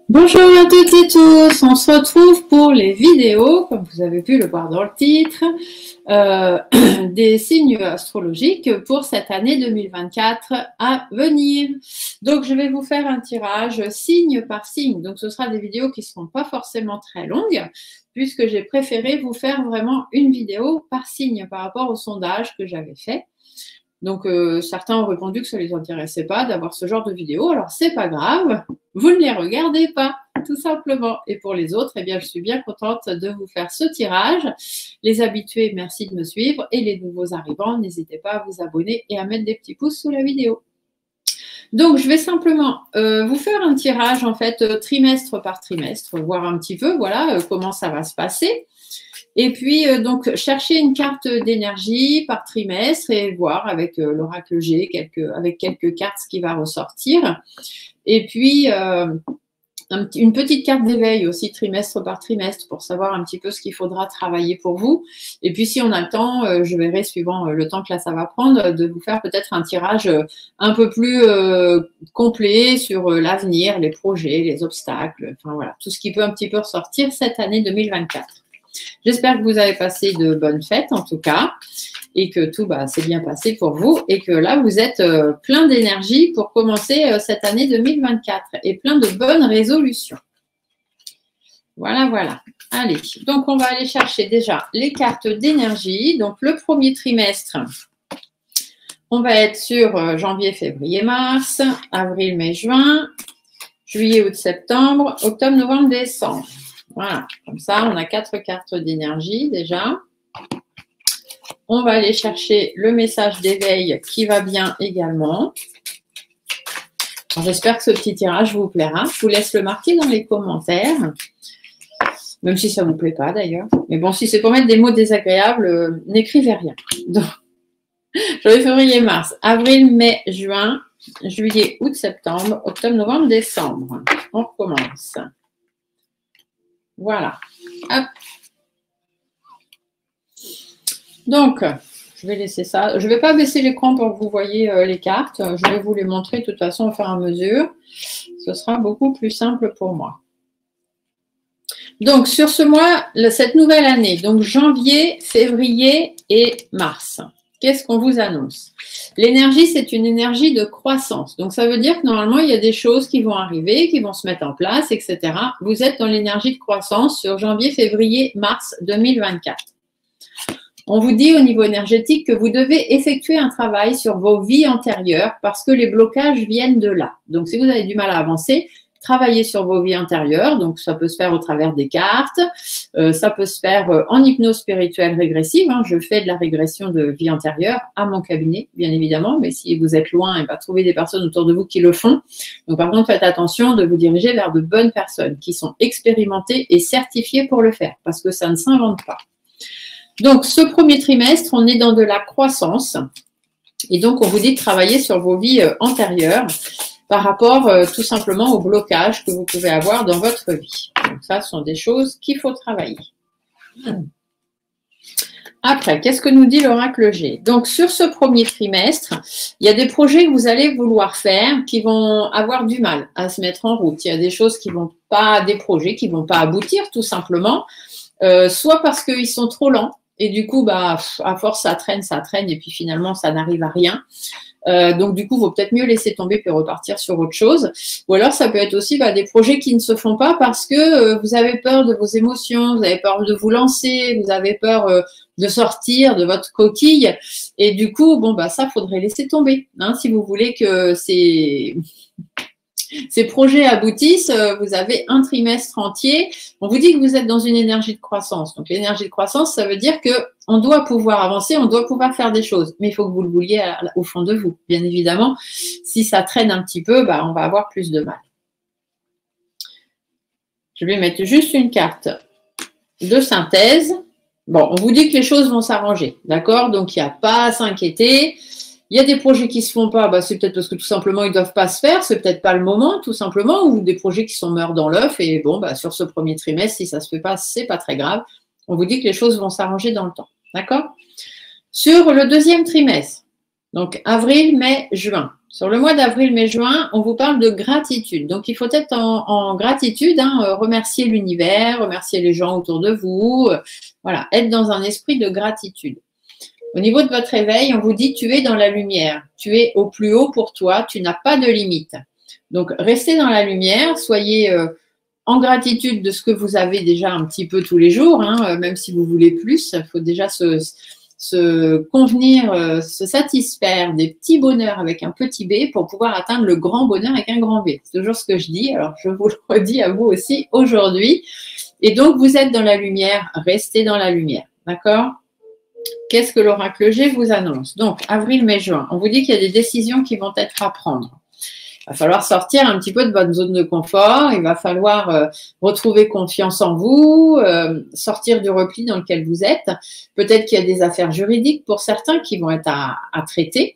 Bonjour à toutes et tous, on se retrouve pour les vidéos, comme vous avez pu le voir dans le titre, des signes astrologiques pour cette année 2024 à venir. Donc je vais vous faire un tirage signe par signe, donc ce sera des vidéos qui ne seront pas forcément très longues, puisque j'ai préféré vous faire vraiment une vidéo par signe par rapport au sondage que j'avais fait. Donc, certains ont répondu que ça ne les intéressait pas d'avoir ce genre de vidéo. Alors, c'est pas grave, vous ne les regardez pas, tout simplement. Et pour les autres, eh bien, je suis bien contente de vous faire ce tirage. Les habitués, merci de me suivre. Et les nouveaux arrivants, n'hésitez pas à vous abonner et à mettre des petits pouces sous la vidéo. Donc, je vais simplement vous faire un tirage, en fait, trimestre par trimestre, voir un petit peu, voilà, comment ça va se passer. Et puis, donc, chercher une carte d'énergie par trimestre et voir avec l'oracle G, avec quelques cartes ce qui va ressortir. Et puis, une petite carte d'éveil aussi, trimestre par trimestre, pour savoir un petit peu ce qu'il faudra travailler pour vous. Et puis, si on a le temps, je verrai, suivant le temps que là, ça va prendre, de vous faire peut-être un tirage un peu plus complet sur l'avenir, les projets, les obstacles, enfin voilà, tout ce qui peut un petit peu ressortir cette année 2024. J'espère que vous avez passé de bonnes fêtes en tout cas et que tout s'est bien passé pour vous et que là vous êtes plein d'énergie pour commencer cette année 2024 et plein de bonnes résolutions. Voilà, voilà. Allez, donc on va aller chercher déjà les cartes d'énergie. Donc le premier trimestre, on va être sur janvier, février, mars, avril, mai, juin, juillet, août, septembre, octobre, novembre, décembre. Voilà, comme ça, on a 4 cartes d'énergie déjà. On va aller chercher le message d'éveil qui va bien également. J'espère que ce petit tirage vous plaira. Je vous laisse le marquer dans les commentaires, même si ça ne vous plaît pas d'ailleurs. Mais bon, si c'est pour mettre des mots désagréables, n'écrivez rien. Donc, janvier, février, mars, avril, mai, juin, juillet, août, septembre, octobre, novembre, décembre. On recommence. Voilà. Hop. Donc, je vais laisser ça. Je ne vais pas baisser l'écran pour que vous voyez les cartes. Je vais vous les montrer de toute façon au fur et à mesure. Ce sera beaucoup plus simple pour moi. Donc, sur ce mois, cette nouvelle année, donc janvier, février et mars, qu'est-ce qu'on vous annonce? L'énergie, c'est une énergie de croissance. Donc, ça veut dire que normalement, il y a des choses qui vont arriver, qui vont se mettre en place, etc. Vous êtes dans l'énergie de croissance sur janvier, février, mars 2024. On vous dit au niveau énergétique que vous devez effectuer un travail sur vos vies antérieures parce que les blocages viennent de là. Donc, si vous avez du mal à avancer, travaillez sur vos vies antérieures. Donc, ça peut se faire au travers des cartes. Ça peut se faire en hypnose spirituelle régressive. Je fais de la régression de vie antérieure à mon cabinet, bien évidemment. Mais si vous êtes loin, et trouver des personnes autour de vous qui le font. Donc, par contre, faites attention de vous diriger vers de bonnes personnes qui sont expérimentées et certifiées pour le faire parce que ça ne s'invente pas. Donc, ce premier trimestre, on est dans de la croissance. Et donc, on vous dit de travailler sur vos vies antérieures par rapport tout simplement au blocage que vous pouvez avoir dans votre vie. Donc, ça, ce sont des choses qu'il faut travailler. Après, qu'est-ce que nous dit l'oracle G? Donc, sur ce premier trimestre, il y a des projets que vous allez vouloir faire qui vont avoir du mal à se mettre en route. Il y a des choses qui vont pas, des projets qui vont pas aboutir tout simplement, soit parce qu'ils sont trop lents, Et du coup, bah, à force, ça traîne, et puis finalement, ça n'arrive à rien. Donc, du coup, il vaut peut-être mieux laisser tomber puis repartir sur autre chose. Ou alors, ça peut être aussi des projets qui ne se font pas parce que vous avez peur de vos émotions, vous avez peur de vous lancer, vous avez peur de sortir de votre coquille. Et du coup, bon, bah, ça, faudrait laisser tomber. Hein, si vous voulez que ces projets aboutissent, vous avez un trimestre entier. On vous dit que vous êtes dans une énergie de croissance. Donc, l'énergie de croissance, ça veut dire qu'on doit pouvoir avancer, on doit pouvoir faire des choses. Mais il faut que vous le vouliez au fond de vous, bien évidemment. Si ça traîne un petit peu, bah, on va avoir plus de mal. Je vais mettre juste une carte de synthèse. Bon, on vous dit que les choses vont s'arranger, d'accord? Donc, il n'y a pas à s'inquiéter. Il y a des projets qui ne se font pas, bah, c'est peut-être parce que tout simplement, ils ne doivent pas se faire, c'est peut-être pas le moment, tout simplement, ou des projets qui sont morts dans l'œuf, et bon, bah, sur ce premier trimestre, si ça ne se fait pas, ce n'est pas très grave. On vous dit que les choses vont s'arranger dans le temps, d'accord? Sur le deuxième trimestre, donc avril, mai, juin. Sur le mois d'avril, mai, juin, on vous parle de gratitude. Donc, il faut être en gratitude, hein, remercier l'univers, remercier les gens autour de vous, voilà, être dans un esprit de gratitude. Au niveau de votre réveil, on vous dit tu es dans la lumière, tu es au plus haut pour toi, tu n'as pas de limite. Donc, restez dans la lumière, soyez en gratitude de ce que vous avez déjà un petit peu tous les jours, hein, même si vous voulez plus, il faut déjà se convenir, se satisfaire des petits bonheurs avec un petit b pour pouvoir atteindre le grand bonheur avec un grand B. C'est toujours ce que je dis, alors je vous le redis à vous aussi aujourd'hui. Et donc, vous êtes dans la lumière, restez dans la lumière, d'accord ? Qu'est-ce que l'oracle G vous annonce? Donc, avril, mai, juin, on vous dit qu'il y a des décisions qui vont être à prendre. Il va falloir sortir un petit peu de votre zone de confort, il va falloir retrouver confiance en vous, sortir du repli dans lequel vous êtes. Peut-être qu'il y a des affaires juridiques pour certains qui vont être à traiter.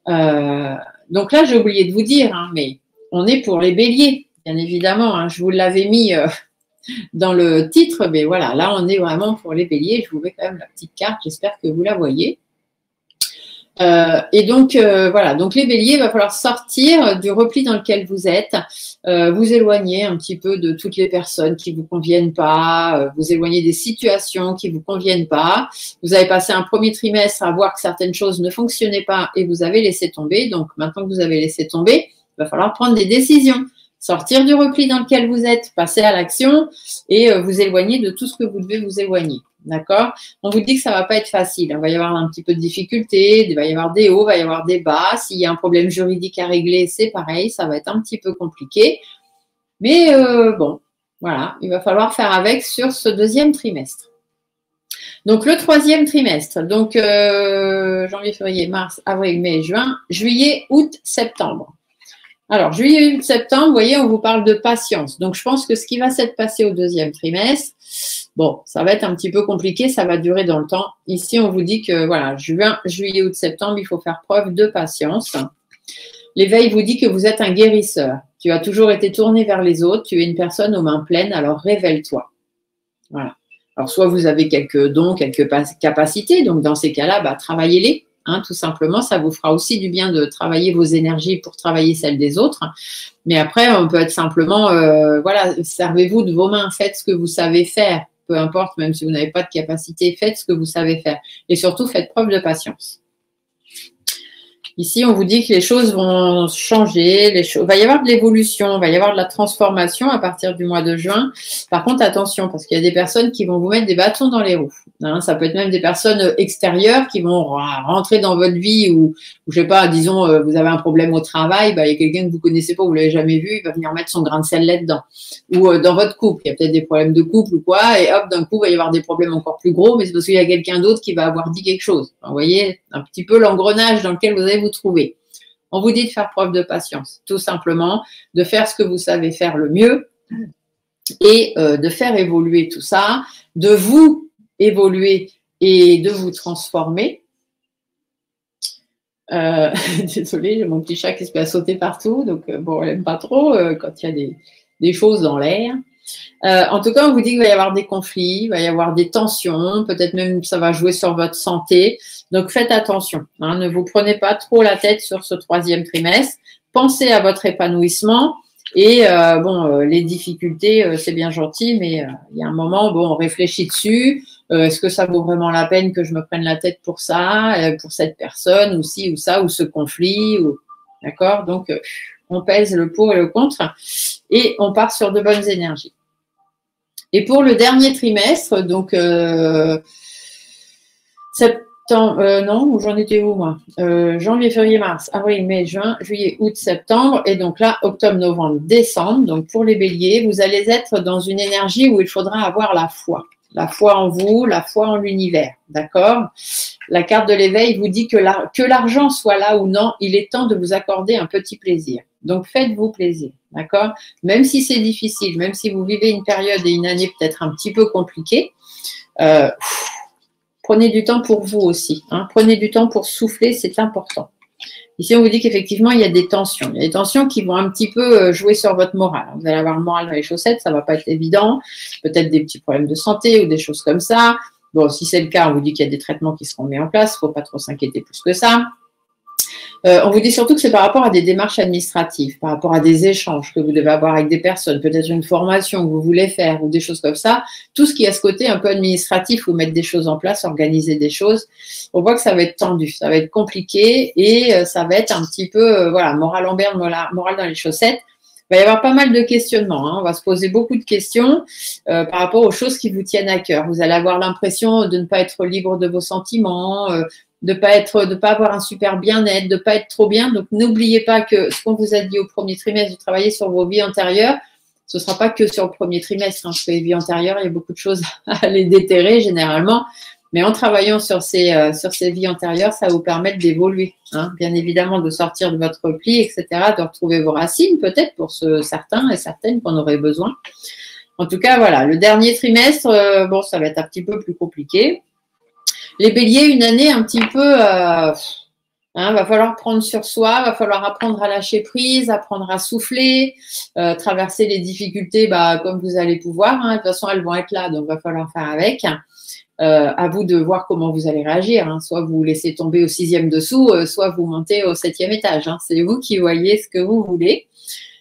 Donc là, j'ai oublié de vous dire, hein, mais on est pour les béliers, bien évidemment. Hein, je vous l'avais mis dans le titre, mais voilà, là, on est vraiment pour les béliers. Je vous mets quand même la petite carte, j'espère que vous la voyez. Et donc, voilà, donc les béliers, il va falloir sortir du repli dans lequel vous êtes, vous éloigner un petit peu de toutes les personnes qui ne vous conviennent pas, vous éloigner des situations qui ne vous conviennent pas. Vous avez passé un premier trimestre à voir que certaines choses ne fonctionnaient pas et vous avez laissé tomber. Donc, maintenant que vous avez laissé tomber, il va falloir prendre des décisions. Sortir du repli dans lequel vous êtes, passer à l'action et vous éloigner de tout ce que vous devez vous éloigner. D'accord? On vous dit que ça ne va pas être facile. Il va y avoir un petit peu de difficultés, il va y avoir des hauts, il va y avoir des bas. S'il y a un problème juridique à régler, c'est pareil, ça va être un petit peu compliqué. Mais bon, voilà, il va falloir faire avec sur ce deuxième trimestre. Donc, le troisième trimestre, donc janvier, février, mars, avril, mai, juin, juillet, août, septembre. Alors, juillet, août, septembre, vous voyez, on vous parle de patience. Donc, je pense que ce qui va s'être passé au deuxième trimestre, bon, ça va être un petit peu compliqué, ça va durer dans le temps. Ici, on vous dit que, voilà, juin, juillet, août, septembre, il faut faire preuve de patience. L'éveil vous dit que vous êtes un guérisseur. Tu as toujours été tourné vers les autres, tu es une personne aux mains pleines, alors révèle-toi. Voilà. Alors, soit vous avez quelques dons, quelques capacités, donc dans ces cas-là, bah, travaillez-les. Hein, tout simplement, ça vous fera aussi du bien de travailler vos énergies pour travailler celles des autres. Mais après, on peut être simplement, voilà, servez-vous de vos mains, faites ce que vous savez faire. Peu importe, même si vous n'avez pas de capacité, faites ce que vous savez faire. Et surtout, faites preuve de patience. Ici, on vous dit que les choses vont changer, il va y avoir de l'évolution, il va y avoir de la transformation à partir du mois de juin. Par contre, attention, parce qu'il y a des personnes qui vont vous mettre des bâtons dans les roues. Hein, ça peut être même des personnes extérieures qui vont rentrer dans votre vie ou je sais pas, disons, vous avez un problème au travail, bah, il y a quelqu'un que vous connaissez pas, vous l'avez jamais vu, il va venir mettre son grain de sel là-dedans. Ou dans votre couple, il y a peut-être des problèmes de couple ou quoi, et hop, d'un coup, il va y avoir des problèmes encore plus gros, mais c'est parce qu'il y a quelqu'un d'autre qui va avoir dit quelque chose. Enfin, vous voyez, un petit peu l'engrenage dans lequel vous allez vous trouver. On vous dit de faire preuve de patience, tout simplement, de faire ce que vous savez faire le mieux et de faire évoluer tout ça, de vous évoluer et de vous transformer. Désolée, j'ai mon petit chat qui se met à sauter partout, donc bon, elle n'aime pas trop quand il y a des choses dans l'air. En tout cas, on vous dit qu'il va y avoir des conflits, il va y avoir des tensions, peut-être même ça va jouer sur votre santé. Donc, faites attention. Hein, ne vous prenez pas trop la tête sur ce troisième trimestre. Pensez à votre épanouissement. Et bon, les difficultés, c'est bien gentil, mais il y a un moment, bon, on réfléchit dessus. Est-ce que ça vaut vraiment la peine que je me prenne la tête pour ça, pour cette personne, ou ci, ou ça, ou ce conflit, d'accord? Donc, on pèse le pour et le contre et on part sur de bonnes énergies. Et pour le dernier trimestre, donc non, j'en étais où moi? Janvier, février, mars, avril, mai, juin, juillet, août, septembre, et donc là, octobre, novembre, décembre. Donc pour les béliers, vous allez être dans une énergie où il faudra avoir la foi. La foi en vous, la foi en l'univers, d'accord? La carte de l'éveil vous dit que l'argent soit là ou non, il est temps de vous accorder un petit plaisir. Donc faites-vous plaisir, d'accord? Même si c'est difficile, même si vous vivez une période et une année peut-être un petit peu compliquée, prenez du temps pour vous aussi. Hein. Prenez du temps pour souffler, c'est important. Ici, on vous dit qu'effectivement, il y a des tensions. Il y a des tensions qui vont un petit peu jouer sur votre morale. Vous allez avoir le moral dans les chaussettes, ça ne va pas être évident. Peut-être des petits problèmes de santé ou des choses comme ça. Bon, si c'est le cas, on vous dit qu'il y a des traitements qui seront mis en place. Il ne faut pas trop s'inquiéter plus que ça. On vous dit surtout que c'est par rapport à des démarches administratives, par rapport à des échanges que vous devez avoir avec des personnes, peut-être une formation que vous voulez faire ou des choses comme ça. Tout ce qui a ce côté un peu administratif ou mettre des choses en place, organiser des choses, on voit que ça va être tendu, ça va être compliqué et ça va être un petit peu, voilà, morale en berne, morale dans les chaussettes. Il va y avoir pas mal de questionnements. Hein. On va se poser beaucoup de questions par rapport aux choses qui vous tiennent à cœur. Vous allez avoir l'impression de ne pas être libre de vos sentiments, de pas avoir un super bien-être, de pas être trop bien. Donc, n'oubliez pas que ce qu'on vous a dit au premier trimestre, de travailler sur vos vies antérieures, ce ne sera pas que sur le premier trimestre. Hein, parce que les vies antérieures, il y a beaucoup de choses à les déterrer généralement. Mais en travaillant sur ces vies antérieures, ça va vous permettre d'évoluer. Hein, bien évidemment, de sortir de votre repli, etc., de retrouver vos racines, peut-être pour certains et certaines qu'on aurait besoin. En tout cas, voilà, le dernier trimestre, bon, ça va être un petit peu plus compliqué. Les béliers, une année un petit peu, va falloir prendre sur soi, va falloir apprendre à lâcher prise, apprendre à souffler, traverser les difficultés comme vous allez pouvoir. Hein. De toute façon, elles vont être là, donc va falloir faire avec. À vous de voir comment vous allez réagir. Hein. Soit vous laissez tomber au 6e dessous, soit vous montez au 7e étage. Hein. C'est vous qui voyez ce que vous voulez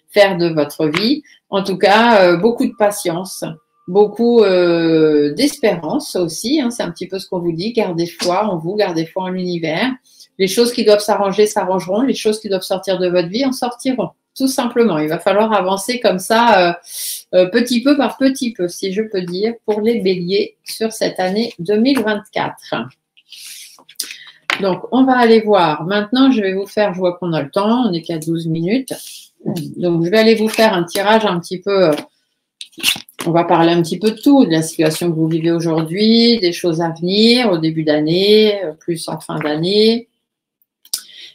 faire de votre vie. En tout cas, beaucoup de patience. Beaucoup d'espérance aussi, hein, c'est un petit peu ce qu'on vous dit, gardez foi en vous, gardez foi en l'univers. Les choses qui doivent s'arranger s'arrangeront, les choses qui doivent sortir de votre vie en sortiront, tout simplement. Il va falloir avancer comme ça, petit peu par petit peu, si je peux dire, pour les béliers sur cette année 2024. Donc, on va aller voir. Maintenant, je vais vous faire, je vois qu'on a le temps, on n'est qu'à 12 minutes. Donc, je vais aller vous faire un tirage un petit peu... On va parler un petit peu de tout, de la situation que vous vivez aujourd'hui, des choses à venir au début d'année, plus en fin d'année.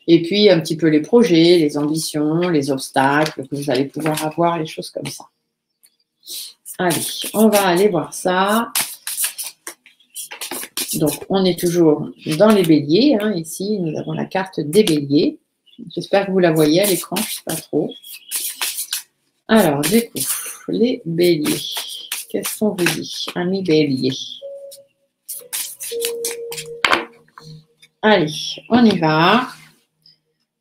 Et puis un petit peu les projets, les ambitions, les obstacles que vous allez pouvoir avoir, les choses comme ça. Allez, on va aller voir ça. Donc, on est toujours dans les béliers. Hein, ici, nous avons la carte des béliers. J'espère que vous la voyez à l'écran, je ne sais pas trop. Alors, du coup, les béliers. Qu'est-ce qu'on vous dit, amis béliers? Allez, on y va.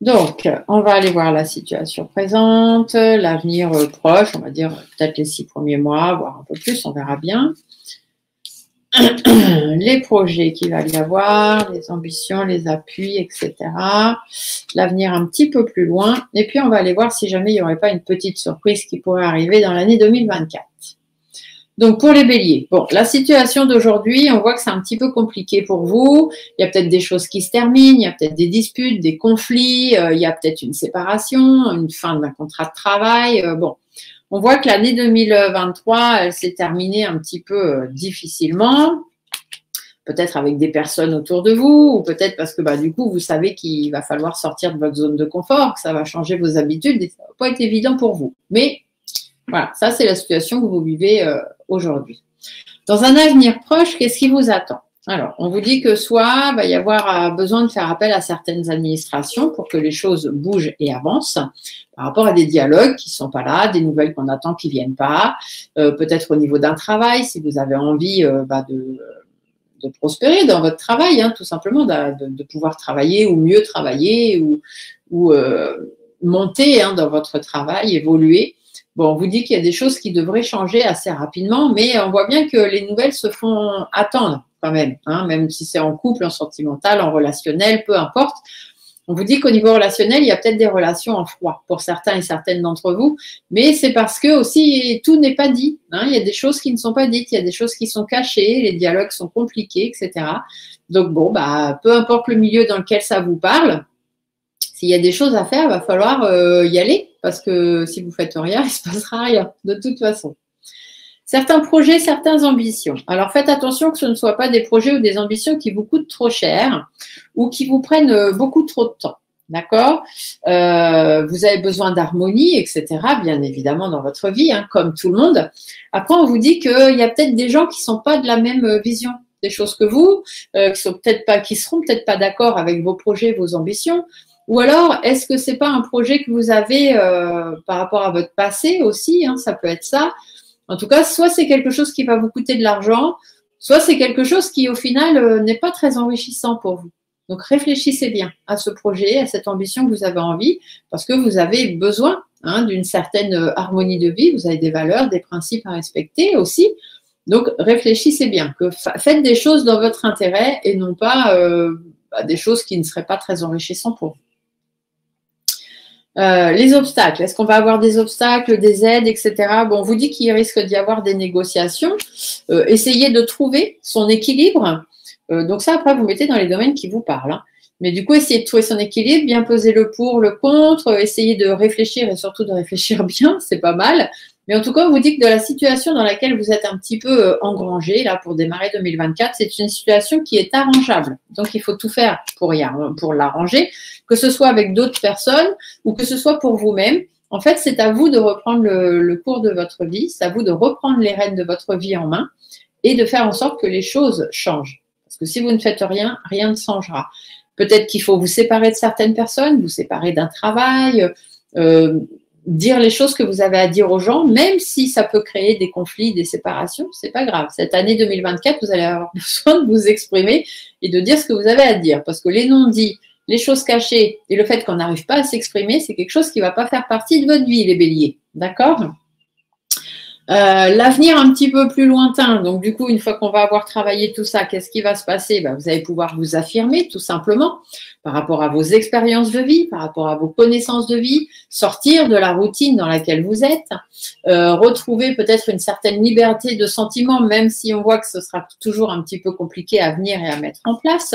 Donc, on va aller voir la situation présente, l'avenir proche, on va dire peut-être les 6 premiers mois, voire un peu plus, on verra bien. Les projets qu'il va y avoir, les ambitions, les appuis, etc. L'avenir un petit peu plus loin. Et puis, on va aller voir si jamais il n'y aurait pas une petite surprise qui pourrait arriver dans l'année 2024. Donc, pour les béliers, bon, la situation d'aujourd'hui, on voit que c'est un petit peu compliqué pour vous. Il y a peut-être des choses qui se terminent, il y a peut-être des disputes, des conflits, il y a peut-être une séparation, une fin d'un contrat de travail. Bon, on voit que l'année 2023, elle s'est terminée un petit peu difficilement, peut-être avec des personnes autour de vous, ou peut-être parce que du coup, vous savez qu'il va falloir sortir de votre zone de confort, que ça va changer vos habitudes, et ça ne va pas être évident pour vous. Mais voilà, ça c'est la situation que vous vivez aujourd'hui. Dans un avenir proche, qu'est-ce qui vous attend? Alors, on vous dit que soit il va y avoir besoin de faire appel à certaines administrations pour que les choses bougent et avancent par rapport à des dialogues qui ne sont pas là, des nouvelles qu'on attend qui ne viennent pas, peut-être au niveau d'un travail, si vous avez envie de prospérer dans votre travail, hein, tout simplement, de pouvoir travailler ou mieux travailler ou monter dans votre travail, évoluer. Bon, on vous dit qu'il y a des choses qui devraient changer assez rapidement, mais on voit bien que les nouvelles se font attendre quand même, hein, même si c'est en couple, en sentimental, en relationnel, peu importe. On vous dit qu'au niveau relationnel, il y a peut-être des relations en froid pour certains et certaines d'entre vous, mais c'est parce que aussi tout n'est pas dit, hein. Il y a des choses qui ne sont pas dites, il y a des choses qui sont cachées, les dialogues sont compliqués, etc. Donc bon, bah, peu importe le milieu dans lequel ça vous parle, s'il y a des choses à faire, il va falloir y aller, parce que si vous ne faites rien, il ne se passera rien, de toute façon. Certains projets, certaines ambitions. Alors, faites attention que ce ne soient pas des projets ou des ambitions qui vous coûtent trop cher ou qui vous prennent beaucoup trop de temps. D'accord? Vous avez besoin d'harmonie, etc., bien évidemment, dans votre vie, hein, comme tout le monde. Après, on vous dit qu'il y a peut-être des gens qui ne sont pas de la même vision des choses que vous, qui seront peut-être pas d'accord avec vos projets, vos ambitions. Ou alors, est-ce que c'est pas un projet que vous avez par rapport à votre passé aussi, hein, ça peut être ça. En tout cas, soit c'est quelque chose qui va vous coûter de l'argent, soit c'est quelque chose qui, au final, n'est pas très enrichissant pour vous. Donc, réfléchissez bien à ce projet, à cette ambition que vous avez envie, parce que vous avez besoin, hein, d'une certaine harmonie de vie, vous avez des valeurs, des principes à respecter aussi. Donc, réfléchissez bien, faites des choses dans votre intérêt et non pas des choses qui ne seraient pas très enrichissantes pour vous. Les obstacles, est-ce qu'on va avoir des obstacles, des aides, etc. Bon, on vous dit qu'il risque d'y avoir des négociations. Essayez de trouver son équilibre. Donc ça, après, vous mettez dans les domaines qui vous parlent, hein. Mais du coup, essayez de trouver son équilibre, bien peser le pour, le contre, essayez de réfléchir et surtout de réfléchir bien, c'est pas mal. Mais en tout cas, on vous dit que de la situation dans laquelle vous êtes un petit peu engrangé, là, pour démarrer 2024, c'est une situation qui est arrangeable. Donc, il faut tout faire pour l'arranger, que ce soit avec d'autres personnes ou que ce soit pour vous-même. En fait, c'est à vous de reprendre le cours de votre vie, c'est à vous de reprendre les rênes de votre vie en main et de faire en sorte que les choses changent. Parce que si vous ne faites rien, rien ne changera. Peut-être qu'il faut vous séparer de certaines personnes, vous séparer d'un travail, dire les choses que vous avez à dire aux gens, même si ça peut créer des conflits, des séparations, c'est pas grave. Cette année 2024, vous allez avoir besoin de vous exprimer et de dire ce que vous avez à dire. Parce que les non-dits, les choses cachées et le fait qu'on n'arrive pas à s'exprimer, c'est quelque chose qui ne va pas faire partie de votre vie, les béliers. D'accord ? L'avenir un petit peu plus lointain, donc du coup, une fois qu'on va avoir travaillé tout ça, qu'est-ce qui va se passer? Vous allez pouvoir vous affirmer tout simplement par rapport à vos expériences de vie, par rapport à vos connaissances de vie, sortir de la routine dans laquelle vous êtes, retrouver peut-être une certaine liberté de sentiment, même si on voit que ce sera toujours un petit peu compliqué à venir et à mettre en place.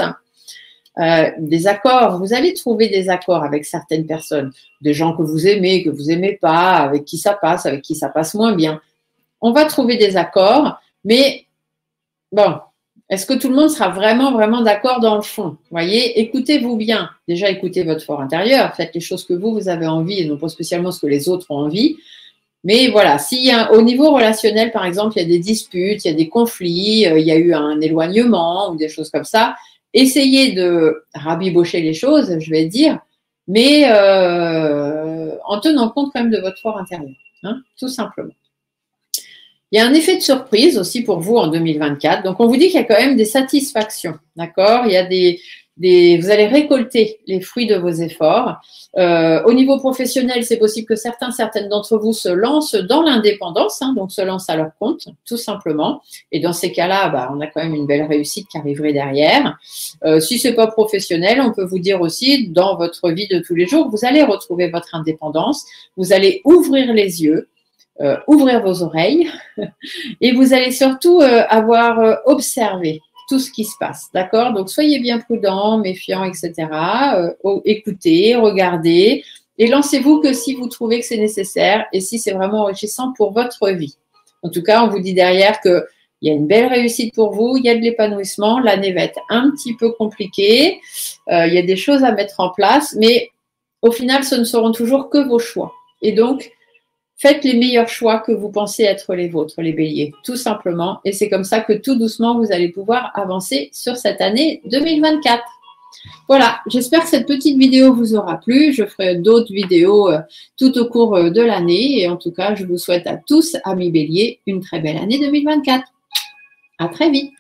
Des accords, vous allez trouver des accords avec certaines personnes, des gens que vous aimez pas, avec qui ça passe moins bien. On va trouver des accords, mais bon, est-ce que tout le monde sera vraiment, vraiment d'accord dans le fond? Vous voyez, écoutez-vous bien. Déjà, écoutez votre fort intérieur, faites les choses que vous avez envie et non pas spécialement ce que les autres ont envie. Mais voilà, au niveau relationnel, par exemple, il y a des disputes, il y a des conflits, il y a eu un éloignement ou des choses comme ça, essayez de rabibocher les choses, je vais dire, mais en tenant compte quand même de votre fort intérieur, hein, tout simplement. Il y a un effet de surprise aussi pour vous en 2024. Donc, on vous dit qu'il y a quand même des satisfactions, d'accord? Il y a vous allez récolter les fruits de vos efforts. Au niveau professionnel, c'est possible que certaines d'entre vous se lancent dans l'indépendance, hein, donc se lancent à leur compte, tout simplement. Et dans ces cas-là, on a quand même une belle réussite qui arriverait derrière. Si c'est pas professionnel, on peut vous dire aussi, dans votre vie de tous les jours, vous allez retrouver votre indépendance, vous allez ouvrir les yeux, ouvrir vos oreilles et vous allez surtout avoir observé tout ce qui se passe, d'accord? Donc, soyez bien prudents, méfiants, etc. Écoutez, regardez et lancez-vous que si vous trouvez que c'est nécessaire et si c'est vraiment enrichissant pour votre vie. En tout cas, on vous dit derrière qu'il y a une belle réussite pour vous, il y a de l'épanouissement, l'année va être un petit peu compliquée, il y a des choses à mettre en place, mais au final, ce ne seront toujours que vos choix. Et donc, faites les meilleurs choix que vous pensez être les vôtres, les béliers, tout simplement. Et c'est comme ça que tout doucement, vous allez pouvoir avancer sur cette année 2024. Voilà, j'espère que cette petite vidéo vous aura plu. Je ferai d'autres vidéos tout au cours de l'année. Et en tout cas, je vous souhaite à tous, amis béliers, une très belle année 2024. À très vite.